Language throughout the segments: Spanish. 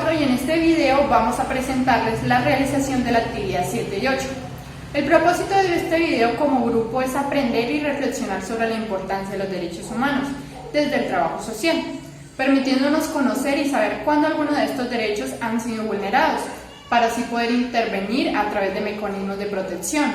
4 y en este video vamos a presentarles la realización de la actividad 7 y 8. El propósito de este video como grupo es aprender y reflexionar sobre la importancia de los derechos humanos desde el trabajo social, permitiéndonos conocer y saber cuándo algunos de estos derechos han sido vulnerados, para así poder intervenir a través de mecanismos de protección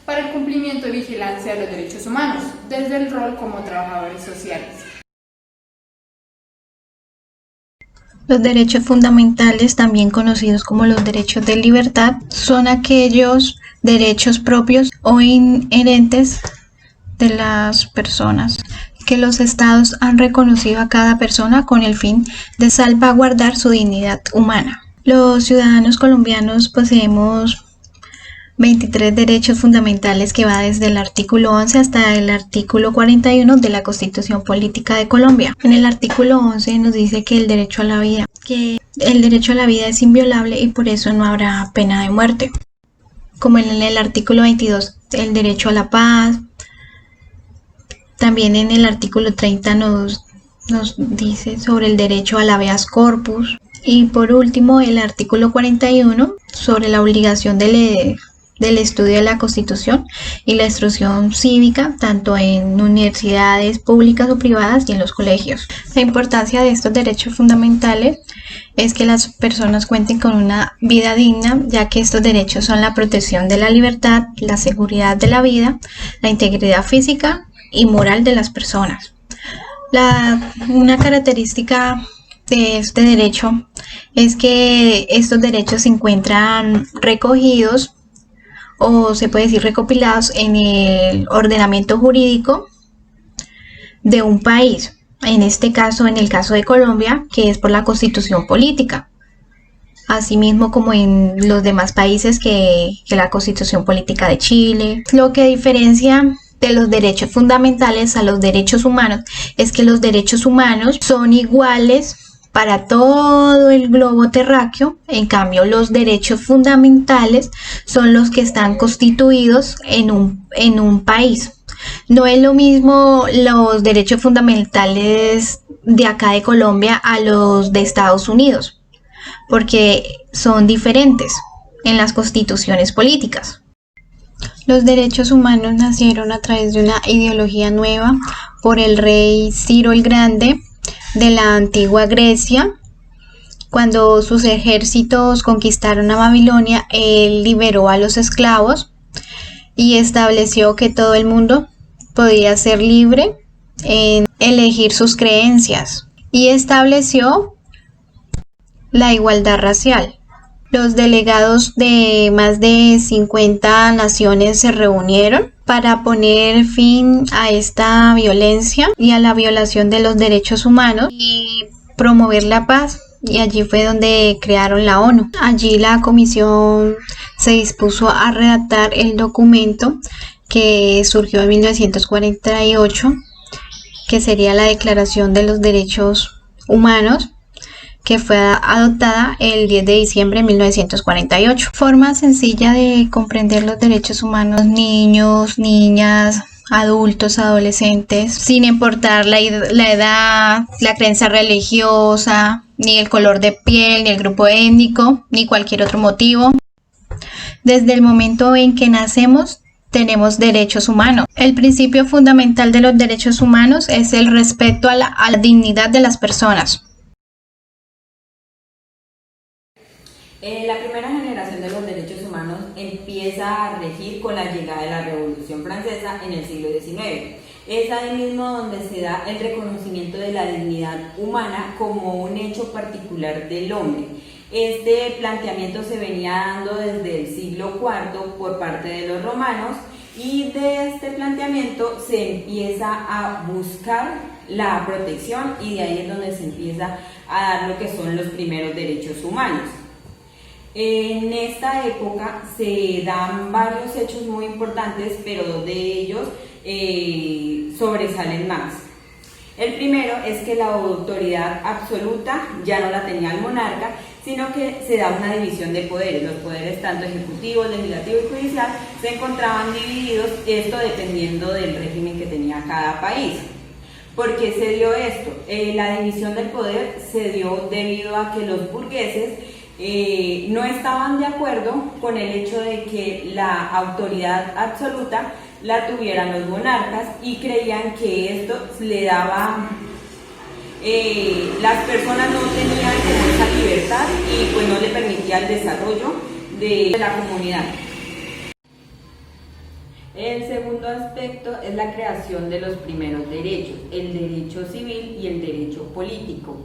para el cumplimiento y vigilancia de los derechos humanos, desde el rol como trabajadores sociales. Los derechos fundamentales, también conocidos como los derechos de libertad, son aquellos derechos propios o inherentes de las personas que los estados han reconocido a cada persona con el fin de salvaguardar su dignidad humana. Los ciudadanos colombianos poseemos 23 derechos fundamentales que va desde el artículo 11 hasta el artículo 41 de la Constitución Política de Colombia. En el artículo 11 nos dice que el derecho a la vida es inviolable y por eso no habrá pena de muerte. Como en el artículo 22, el derecho a la paz. También en el artículo 30 nos dice sobre el derecho al habeas corpus. Y por último, el artículo 41 sobre la obligación del estudio de la Constitución y la instrucción cívica, tanto en universidades públicas o privadas y en los colegios. La importancia de estos derechos fundamentales es que las personas cuenten con una vida digna, ya que estos derechos son la protección de la libertad, la seguridad de la vida, la integridad física y moral de las personas. Una característica de este derecho es que estos derechos se encuentran recogidos o se puede decir recopilados en el ordenamiento jurídico de un país, en este caso, en el caso de Colombia, que es por la Constitución Política, asimismo como en los demás países que la Constitución Política de Chile. Lo que diferencia de los derechos fundamentales a los derechos humanos es que los derechos humanos son iguales para todo el globo terráqueo. En cambio, los derechos fundamentales son los que están constituidos en un país. No es lo mismo los derechos fundamentales de acá de Colombia a los de Estados Unidos, porque son diferentes en las constituciones políticas. Los derechos humanos nacieron a través de una ideología nueva por el rey Ciro el Grande de la antigua Grecia. Cuando sus ejércitos conquistaron a Babilonia, él liberó a los esclavos y estableció que todo el mundo podía ser libre en elegir sus creencias y estableció la igualdad racial. Los delegados de más de 50 naciones se reunieron para poner fin a esta violencia y a la violación de los derechos humanos y promover la paz. Y allí fue donde crearon la ONU. Allí la comisión se dispuso a redactar el documento que surgió en 1948, que sería la Declaración de los Derechos Humanos, que fue adoptada el 10 de diciembre de 1948. Forma sencilla de comprender los derechos humanos: niños, niñas, adultos, adolescentes, sin importar la edad, la creencia religiosa, ni el color de piel, ni el grupo étnico, ni cualquier otro motivo. Desde el momento en que nacemos, tenemos derechos humanos. El principio fundamental de los derechos humanos es el respeto a la dignidad de las personas. La primera generación de los derechos humanos empieza a regir con la llegada de la Revolución Francesa en el siglo XIX. Es ahí mismo donde se da el reconocimiento de la dignidad humana como un hecho particular del hombre. Este planteamiento se venía dando desde el siglo IV por parte de los romanos, y de este planteamiento se empieza a buscar la protección, y de ahí es donde se empieza a dar lo que son los primeros derechos humanos. En esta época se dan varios hechos muy importantes, pero dos de ellos sobresalen más. El primero es que la autoridad absoluta ya no la tenía el monarca, sino que se da una división de poderes. Los poderes tanto ejecutivo, legislativo y judicial se encontraban divididos, esto dependiendo del régimen que tenía cada país. ¿Por qué se dio esto? La división del poder se dio debido a que los burgueses no estaban de acuerdo con el hecho de que la autoridad absoluta la tuvieran los monarcas y creían que esto le daba, las personas no tenían como esa libertad y pues no le permitía el desarrollo de la comunidad. El segundo aspecto es la creación de los primeros derechos, el derecho civil y el derecho político,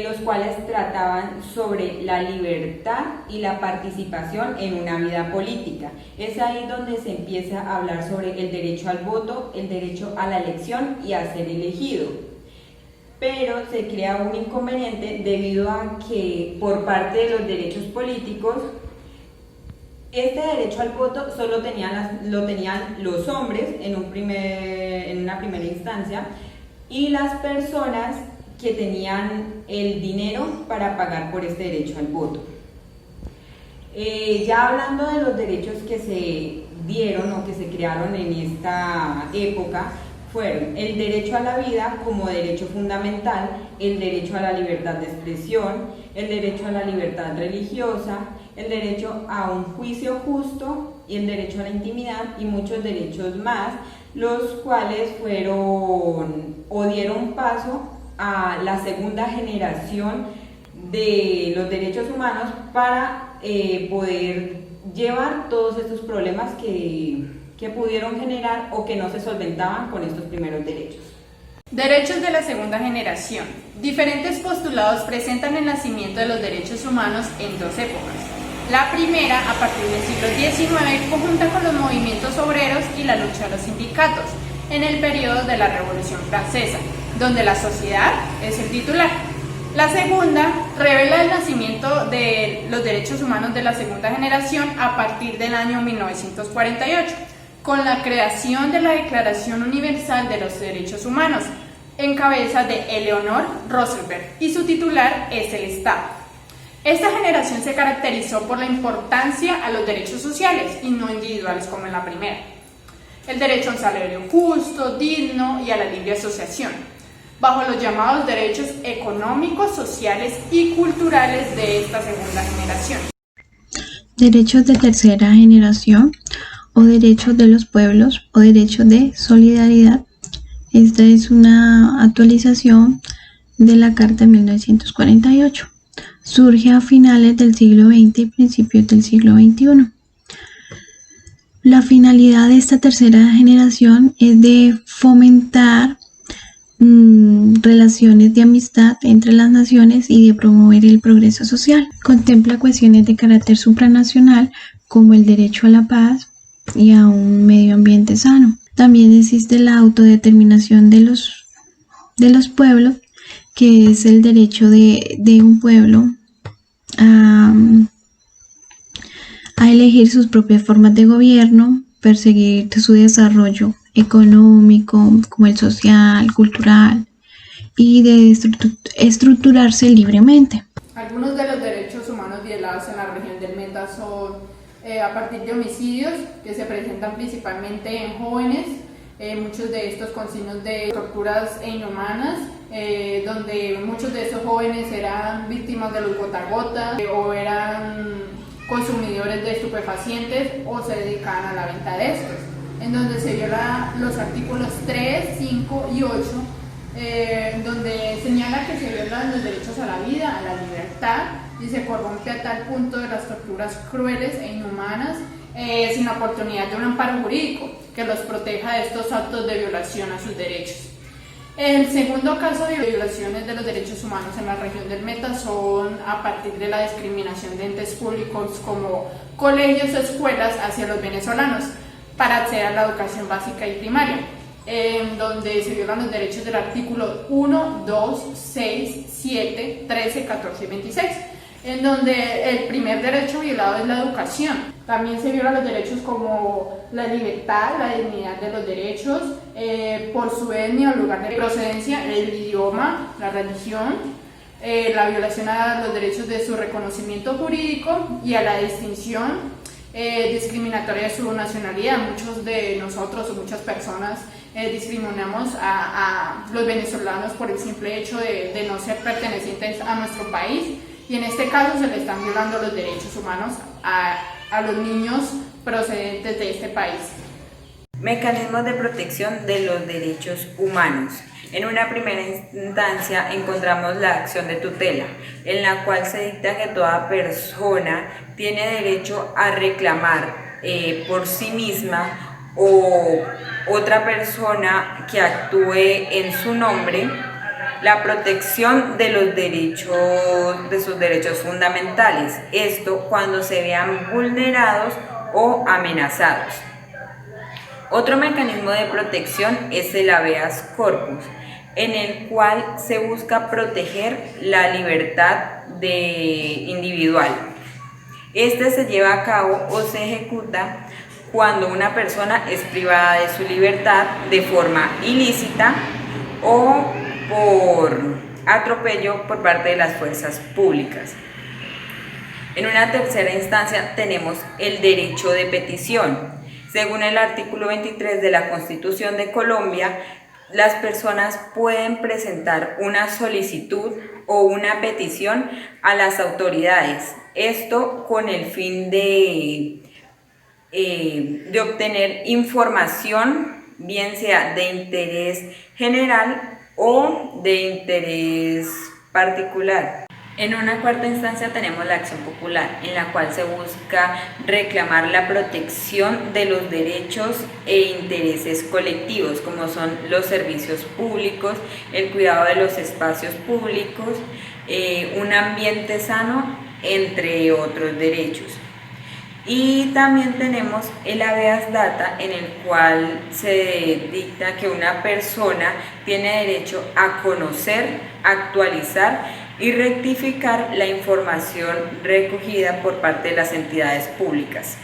los cuales trataban sobre la libertad y la participación en una vida política. Es ahí donde se empieza a hablar sobre el derecho al voto, el derecho a la elección y a ser elegido. Pero se crea un inconveniente debido a que por parte de los derechos políticos, este derecho al voto solo lo tenían los hombres en una primera instancia y las personas que tenían el dinero para pagar por este derecho al voto. Ya hablando de los derechos que se dieron o que se crearon en esta época, fueron el derecho a la vida como derecho fundamental, el derecho a la libertad de expresión, el derecho a la libertad religiosa, el derecho a un juicio justo y el derecho a la intimidad y muchos derechos más, los cuales fueron o dieron paso a la segunda generación de los derechos humanos para poder llevar todos estos problemas que pudieron generar o que no se solventaban con estos primeros derechos. Derechos de la segunda generación. Diferentes postulados presentan el nacimiento de los derechos humanos en dos épocas. La primera, a partir del siglo XIX, conjunta con los movimientos obreros y la lucha de los sindicatos, en el periodo de la Revolución Francesa, donde la sociedad es el titular. La segunda revela el nacimiento de los derechos humanos de la segunda generación a partir del año 1948, con la creación de la Declaración Universal de los Derechos Humanos, en cabeza de Eleanor Roosevelt, y su titular es el Estado. Esta generación se caracterizó por la importancia a los derechos sociales y no individuales como en la primera. El derecho a un salario justo, digno y a la libre asociación, bajo los llamados derechos económicos, sociales y culturales de esta segunda generación. Derechos de tercera generación o derechos de los pueblos o derechos de solidaridad. Esta es una actualización de la Carta de 1948. Surge a finales del siglo XX y principios del siglo XXI. La finalidad de esta tercera generación es de fomentar relaciones de amistad entre las naciones y de promover el progreso social. Contempla cuestiones de carácter supranacional como el derecho a la paz y a un medio ambiente sano. También existe la autodeterminación de los pueblos, que es el derecho de un pueblo a elegir sus propias formas de gobierno, perseguir su desarrollo económico, como el social, cultural, y de estructurarse libremente. Algunos de los derechos humanos violados en la región del Meta son a partir de homicidios que se presentan principalmente en jóvenes, muchos de estos con signos de torturas inhumanas, donde muchos de estos jóvenes eran víctimas de los gota a gota o eran consumidores de estupefacientes o se dedicaban a la venta de estos, en donde se viola los artículos 3, 5 y 8, donde señala que se violan los derechos a la vida, a la libertad, y se corrompe a tal punto de las torturas crueles e inhumanas, sin oportunidad de un amparo jurídico que los proteja de estos actos de violación a sus derechos. El segundo caso de violaciones de los derechos humanos en la región del Meta son a partir de la discriminación de entes públicos como colegios o escuelas hacia los venezolanos para acceder a la educación básica y primaria, en donde se violan los derechos del artículo 1, 2, 6, 7, 13, 14 y 26, en donde el primer derecho violado es la educación. También se violan los derechos como la libertad, la dignidad de los derechos, por su etnia o lugar de procedencia, el idioma, la religión, la violación a los derechos de su reconocimiento jurídico y a la distinción discriminatoria de su nacionalidad. Muchos de nosotros o muchas personas discriminamos a los venezolanos por el simple hecho de no ser pertenecientes a nuestro país, y en este caso se le están violando los derechos humanos a los niños procedentes de este país. Mecanismos de protección de los derechos humanos. En una primera instancia encontramos la acción de tutela, en la cual se dicta que toda persona tiene derecho a reclamar por sí misma o otra persona que actúe en su nombre la protección de los derechos, de sus derechos fundamentales. Esto cuando se vean vulnerados o amenazados. Otro mecanismo de protección es el habeas corpus, en el cual se busca proteger la libertad individual. Este se lleva a cabo o se ejecuta cuando una persona es privada de su libertad de forma ilícita o por atropello por parte de las fuerzas públicas. En una tercera instancia tenemos el derecho de petición. Según el artículo 23 de la Constitución de Colombia, las personas pueden presentar una solicitud o una petición a las autoridades. Esto con el fin de obtener información, bien sea de interés general o de interés particular. En una cuarta instancia tenemos la acción popular, en la cual se busca reclamar la protección de los derechos e intereses colectivos, como son los servicios públicos, el cuidado de los espacios públicos, un ambiente sano, entre otros derechos. Y también tenemos el habeas data, en el cual se dicta que una persona tiene derecho a conocer, actualizar y rectificar la información recogida por parte de las entidades públicas.